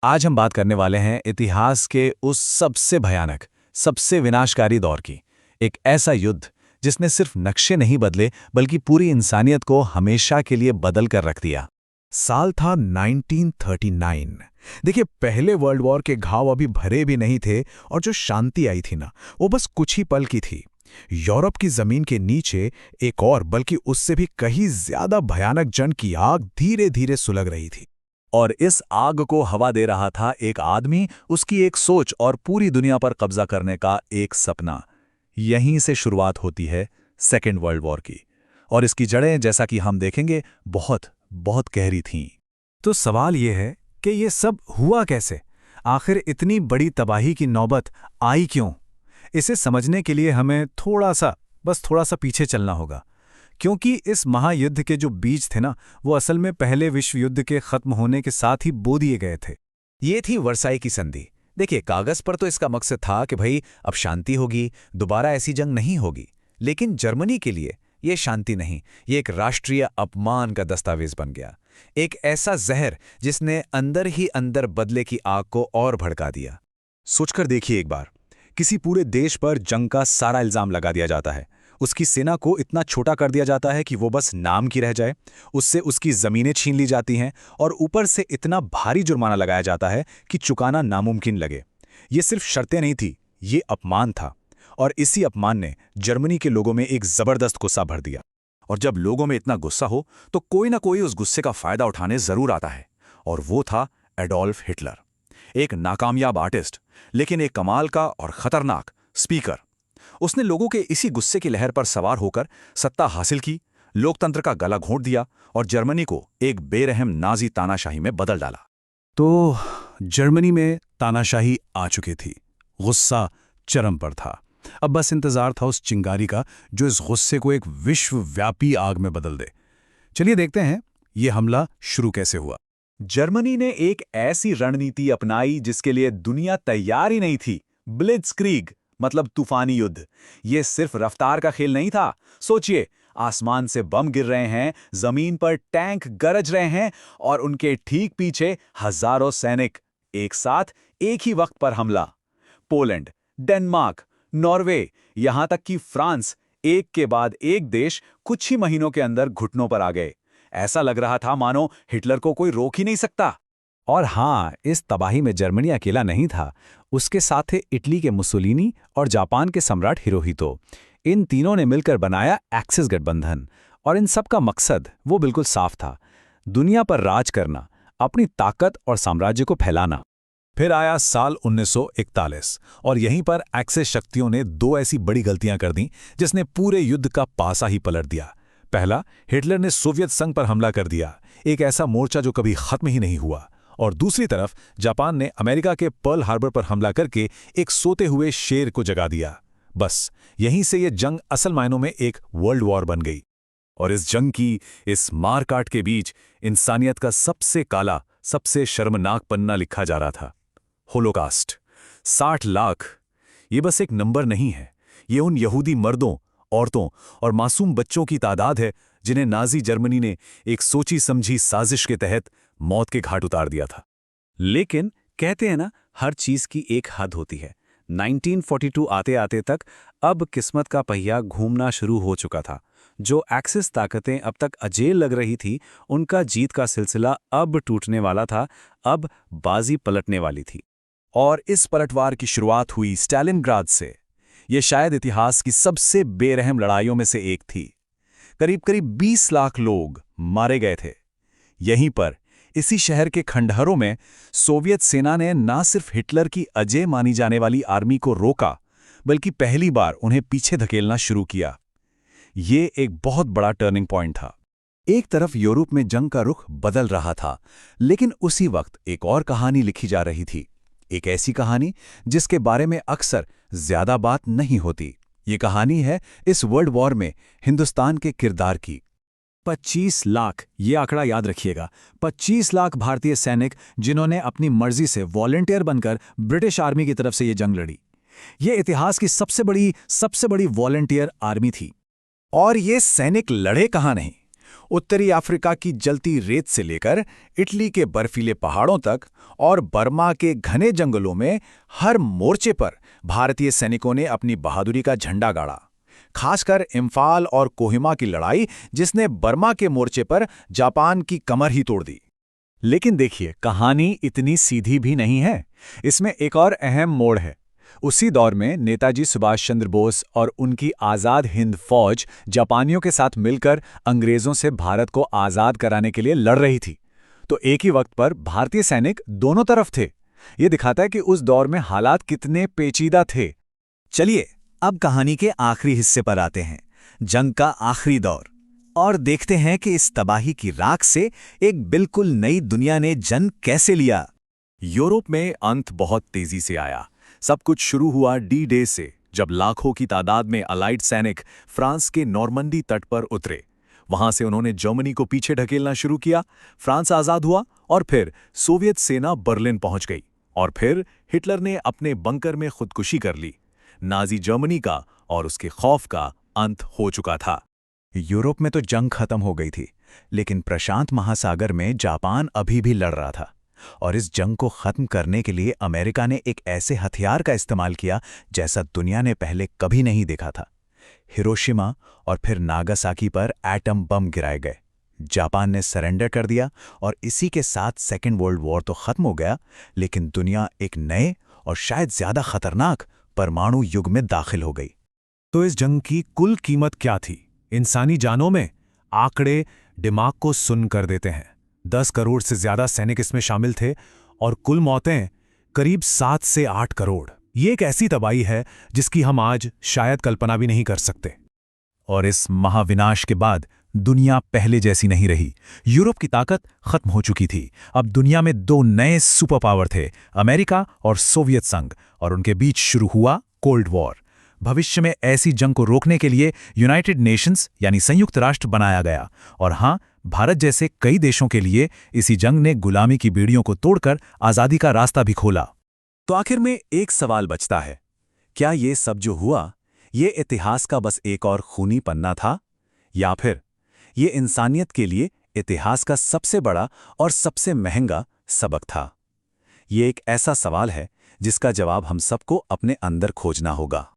आज हम बात करने वाले हैं इतिहास के उस सबसे भयानक, सबसे विनाशकारी दौर की। एक ऐसा युद्ध जिसने सिर्फ नक्शे नहीं बदले बल्कि पूरी इंसानियत को हमेशा के लिए बदल कर रख दिया। साल था 1939। देखिए, पहले वर्ल्ड वॉर के घाव अभी भरे भी नहीं थे और जो शांति आई थी ना, वो बस कुछ ही पल की थी। यूरोप की जमीन के नीचे एक और, बल्कि उससे भी कहीं ज्यादा भयानक जंग की आग धीरे धीरे सुलग रही थी। और इस आग को हवा दे रहा था एक आदमी, उसकी एक सोच और पूरी दुनिया पर कब्जा करने का एक सपना। यहीं से शुरुआत होती है सेकेंड वर्ल्ड वॉर की। और इसकी जड़ें, जैसा कि हम देखेंगे, बहुत बहुत गहरी थीं। तो सवाल ये है कि ये सब हुआ कैसे? आखिर इतनी बड़ी तबाही की नौबत आई क्यों? इसे समझने के लिए हमें बस थोड़ा सा पीछे चलना होगा, क्योंकि इस महायुद्ध के जो बीज थे ना, वो असल में पहले विश्व युद्ध के खत्म होने के साथ ही बो दिए गए थे। ये थी वर्साई की संधि। देखिए, कागज पर तो इसका मकसद था कि भाई अब शांति होगी, दोबारा ऐसी जंग नहीं होगी। लेकिन जर्मनी के लिए ये शांति नहीं, ये एक राष्ट्रीय अपमान का दस्तावेज बन गया। एक ऐसा जहर जिसने अंदर ही अंदर बदले की आग को और भड़का दिया। सोचकर देखिए एक बार, किसी पूरे देश पर जंग का सारा इल्जाम लगा दिया जाता है। उसकी सेना को इतना छोटा कर दिया जाता है कि वो बस नाम की रह जाए। उससे उसकी जमीनें छीन ली जाती हैं और ऊपर से इतना भारी जुर्माना लगाया जाता है कि चुकाना नामुमकिन लगे। ये सिर्फ शर्तें नहीं थी, ये अपमान था। और इसी अपमान ने जर्मनी के लोगों में एक जबरदस्त गुस्सा भर दिया। और जब लोगों में इतना गुस्सा हो तो कोई ना कोई उस गुस्से का फायदा उठाने जरूर आता है। और वो था एडोल्फ हिटलर। एक नाकामयाब आर्टिस्ट, लेकिन एक कमाल का और खतरनाक स्पीकर। उसने लोगों के इसी गुस्से की लहर पर सवार होकर सत्ता हासिल की, लोकतंत्र का गला घोंट दिया और जर्मनी को एक बेरहम नाजी तानाशाही में बदल डाला। तो जर्मनी में तानाशाही आ चुकी थी, गुस्सा चरम पर था। अब बस इंतजार था उस चिंगारी का जो इस गुस्से को एक विश्वव्यापी आग में बदल दे। चलिए देखते हैं ये हमला शुरू कैसे हुआ। जर्मनी ने एक ऐसी रणनीति अपनाई जिसके लिए दुनिया तैयार ही नहीं थी। ब्लिट्जक्रीग, मतलब तूफानी युद्ध। ये सिर्फ रफ्तार का खेल नहीं था। सोचिए, आसमान से बम गिर रहे हैं, जमीन पर टैंक गरज रहे हैं और उनके ठीक पीछे हजारों सैनिक एक साथ एक ही वक्त पर हमला। पोलैंड, डेनमार्क, नॉर्वे, यहां तक कि फ्रांस, एक के बाद एक देश कुछ ही महीनों के अंदर घुटनों पर आ गए। ऐसा लग रहा था मानो हिटलर को कोई रोक ही नहीं सकता। और हाँ, इस तबाही में जर्मनी अकेला नहीं था। उसके साथ थे इटली के मुसोलिनी और जापान के सम्राट हिरोहितो। इन तीनों ने मिलकर बनाया एक्सिस गठबंधन। और इन सब का मकसद वो बिल्कुल साफ था, दुनिया पर राज करना, अपनी ताकत और साम्राज्य को फैलाना। फिर आया साल 1941 और यहीं पर एक्सिस शक्तियों ने दो ऐसी बड़ी गलतियां कर दी जिसने पूरे युद्ध का पासा ही पलट दिया। पहला, हिटलर ने सोवियत संघ पर हमला कर दिया, एक ऐसा मोर्चा जो कभी खत्म ही नहीं हुआ। और दूसरी तरफ जापान ने अमेरिका के पर्ल हार्बर पर हमला करके एक सोते हुए शेर को जगा दिया। बस यहीं से ये जंग असल मायनों में एक वर्ल्ड वॉर बन गई। और इस जंग की, इस मारकाट के बीच इंसानियत का सबसे काला, सबसे शर्मनाक पन्ना लिखा जा रहा था, होलोकास्ट। 60 लाख, ये बस एक नंबर नहीं है। ये उन यहूदी मर्दों, औरतों और मासूम बच्चों की तादाद है जिन्हें नाजी जर्मनी ने एक सोची समझी साजिश के तहत मौत के घाट उतार दिया था। लेकिन कहते हैं ना, हर चीज की एक हद होती है। 1942 आते आते तक अब किस्मत का पहिया घूमना शुरू हो चुका था। जो एक्सिस ताकतें अब तक अजेय लग रही थी, उनका जीत का सिलसिला अब टूटने वाला था। अब बाजी पलटने वाली थी। और इस पलटवार की शुरुआत हुई स्टालिनग्राद से। यह शायद इतिहास की सबसे बेरहम लड़ाइयों में से एक थी। करीब करीब 20 लाख लोग मारे गए थे। यहीं पर, इसी शहर के खंडहरों में, सोवियत सेना ने न सिर्फ हिटलर की अजेय मानी जाने वाली आर्मी को रोका, बल्कि पहली बार उन्हें पीछे धकेलना शुरू किया। ये एक बहुत बड़ा टर्निंग पॉइंट था। एक तरफ यूरोप में जंग का रुख बदल रहा था, लेकिन उसी वक्त एक और कहानी लिखी जा रही थी। एक ऐसी कहानी जिसके बारे में अक्सर ज्यादा बात नहीं होती। ये कहानी है इस वर्ल्ड वॉर में हिंदुस्तान के किरदार की। 25 लाख, ये आंकड़ा याद रखिएगा। 25 लाख भारतीय सैनिक जिन्होंने अपनी मर्जी से वॉलंटियर बनकर ब्रिटिश आर्मी की तरफ से ये जंग लड़ी। ये इतिहास की सबसे बड़ी वॉलंटियर आर्मी थी। और ये सैनिक लड़े कहां नहीं, उत्तरी अफ्रीका की जलती रेत से लेकर इटली के बर्फीले पहाड़ों तक और बर्मा के घने जंगलों में हर मोर्चे पर भारतीय सैनिकों ने अपनी बहादुरी का झंडा गाड़ा। खासकर इम्फाल और कोहिमा की लड़ाई, जिसने बर्मा के मोर्चे पर जापान की कमर ही तोड़ दी। लेकिन देखिए, कहानी इतनी सीधी भी नहीं है। इसमें एक और अहम मोड़ है। उसी दौर में नेताजी सुभाष चंद्र बोस और उनकी आज़ाद हिंद फौज जापानियों के साथ मिलकर अंग्रेज़ों से भारत को आज़ाद कराने के लिए लड़ रही थी। तो एक ही वक्त पर भारतीय सैनिक दोनों तरफ थे। ये दिखाता है कि उस दौर में हालात कितने पेचीदा थे। चलिए अब कहानी के आखिरी हिस्से पर आते हैं, जंग का आखिरी दौर, और देखते हैं कि इस तबाही की राख से एक बिल्कुल नई दुनिया ने जन्म कैसे लिया। यूरोप में अंत बहुत तेजी से आया। सब कुछ शुरू हुआ डी डे से, जब लाखों की तादाद में अलाइड सैनिक फ्रांस के नॉर्मंडी तट पर उतरे। वहां से उन्होंने जर्मनी को पीछे ढकेलना शुरू किया। फ्रांस आजाद हुआ और फिर सोवियत सेना बर्लिन पहुंच गई और फिर हिटलर ने अपने बंकर में खुदकुशी कर ली। नाजी जर्मनी का और उसके खौफ का अंत हो चुका था। यूरोप में तो जंग खत्म हो गई थी, लेकिन प्रशांत महासागर में जापान अभी भी लड़ रहा था। और इस जंग को खत्म करने के लिए अमेरिका ने एक ऐसे हथियार का इस्तेमाल किया जैसा दुनिया ने पहले कभी नहीं देखा था। हिरोशिमा और फिर नागासाकी पर एटम बम गिराए गए। जापान ने सरेंडर कर दिया और इसी के साथ सेकेंड वर्ल्ड वॉर तो खत्म हो गया, लेकिन दुनिया एक नए और शायद ज्यादा खतरनाक परमाणु युग में दाखिल हो गई। तो इस जंग की कुल कीमत क्या थी? इंसानी जानों में आंकड़े दिमाग को सुन्न कर देते हैं। 10 करोड़ से ज्यादा सैनिक इसमें शामिल थे और कुल मौतें करीब 7 से 8 करोड़। ये एक ऐसी तबाही है जिसकी हम आज शायद कल्पना भी नहीं कर सकते। और इस महाविनाश के बाद दुनिया पहले जैसी नहीं रही। यूरोप की ताकत खत्म हो चुकी थी। अब दुनिया में 2 नए सुपर पावर थे, अमेरिका और सोवियत संघ, और उनके बीच शुरू हुआ कोल्ड वॉर। भविष्य में ऐसी जंग को रोकने के लिए यूनाइटेड नेशंस यानी संयुक्त राष्ट्र बनाया गया। और हां, भारत जैसे कई देशों के लिए इसी जंग ने गुलामी की बेड़ियों को तोड़कर आज़ादी का रास्ता भी खोला। तो आखिर में एक सवाल बचता है, क्या ये सब जो हुआ ये इतिहास का बस एक और खूनी पन्ना था, या फिर ये इंसानियत के लिए इतिहास का सबसे बड़ा और सबसे महंगा सबक था? ये एक ऐसा सवाल है जिसका जवाब हम सबको अपने अंदर खोजना होगा।